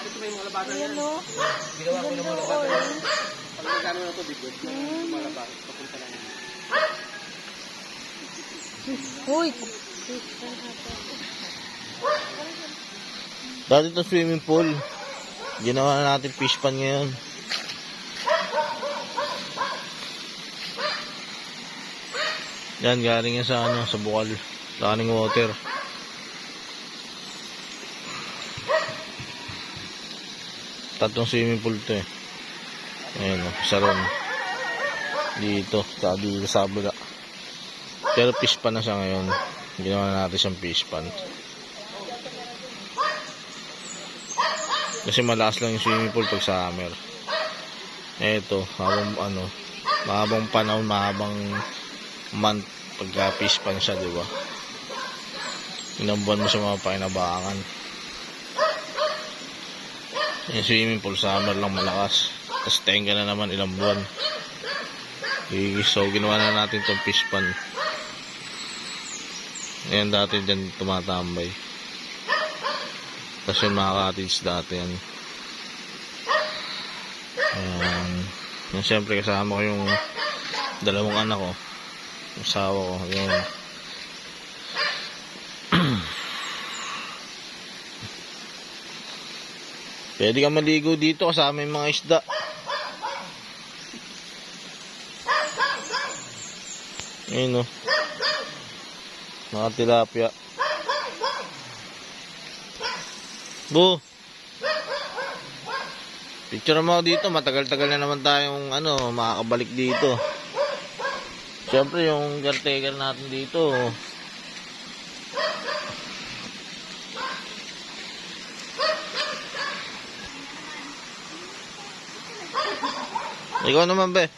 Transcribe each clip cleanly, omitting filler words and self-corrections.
Ito may mga labasan yan. Ayan o. Ginawa ko ng mga Ganda labasan yan. orange. Pag nagkano na ito, bigod. Mga labasan. Papunta lang. Uy. Dati itong swimming pool. Ginawa na natin fish pan ngayon. Yan, galing yan sa sa bukal. Running water. Tatlong swimming pool to eh. Ayan o, isa ron. Dito, dito sa abula. Pero fish pan na siya ngayon. Ginawa na natin siyang fish pan. Kasi malakas lang yung swimming pool pag summer. Eto, mahabang panahon, mahabang month pagka fish pan siya, diba? Ilang buwan mo siya mapapakinabangan. Yung swimming pool, summer lang malakas. Tapos tenga na naman ilang buwan. So, ginawa na natin itong fish pan. Ngayon dati dyan tumatambay. Tapos yung mga cottage dati yan. Yung siyempre kasama ko yung dalawang anak ko. Yung asawa ko. Yung pwede ka maligo dito kasama yung mga isda. Ayun o. Mga tilapia. Bu. Picture mo dito. Matagal-tagal na naman tayong makakabalik dito. Siyempre yung caretaker natin dito. Ikaw naman be.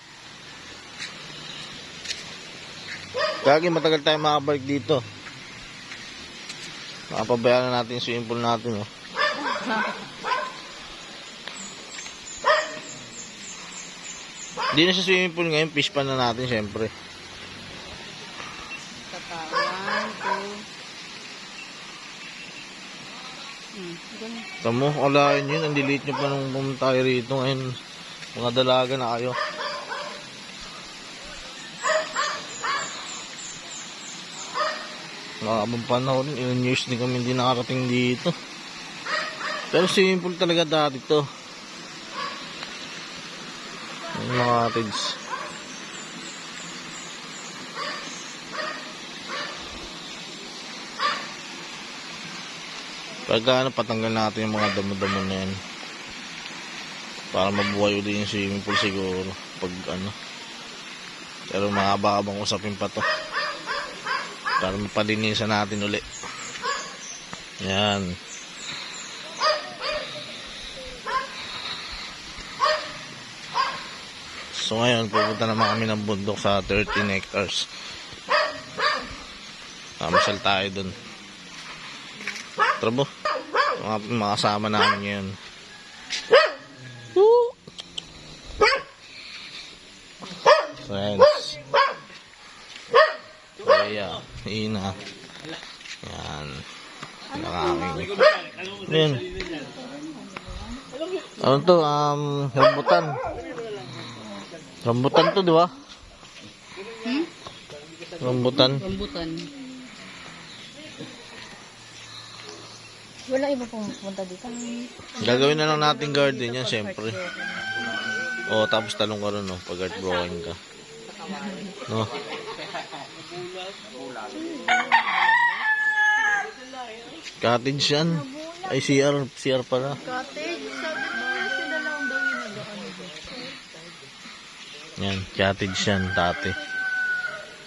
Kagi matagal tayo makabalik dito. Nakapabayaan na natin yung swimming pool natin. Oh. Hindi na sa swimming pool ngayon. Fish pan na natin syempre. Tamo, alain yun. Ang delete nyo pa nung pumunta tayo rito. Ngayon, mga dalaga na kayo. Nakakabang panahon, ilang years din kami hindi nakarating dito. Pero swimming pool talaga dati to. Yung mga cottage. Pagka patanggal natin yung mga damo-damo na yan. Para mabuhay ulit yung swimming pool siguro. Pag Pero mahaba-habang usapin pa to. Para mapalinisan natin ulit. Yan. So ngayon, pupunta naman kami ng bundok sa 13 hectares. Mamasal tayo dun. Trabo. Mga kasama namin ngayon. Friends. Kaya, ina. Yan. Nakakaming. Yan. Ano to? Rambutan. Rambutan to, di ba? Rambutan. Rambutan. Wala iba pong punta dito. Gagawin na lang natin garden yan, syempre. O, tapos talong ka rin, no? Pag art drawing ka. No? Cottage yan. Ay, CR pala. Cottage, sabi mo, sila lang daw yung nag-ano. Yan, cottage yan, dati.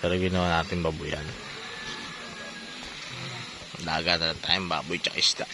Pero ginawa natin baboy yan. Dagat na tayong baboy tsaka isda.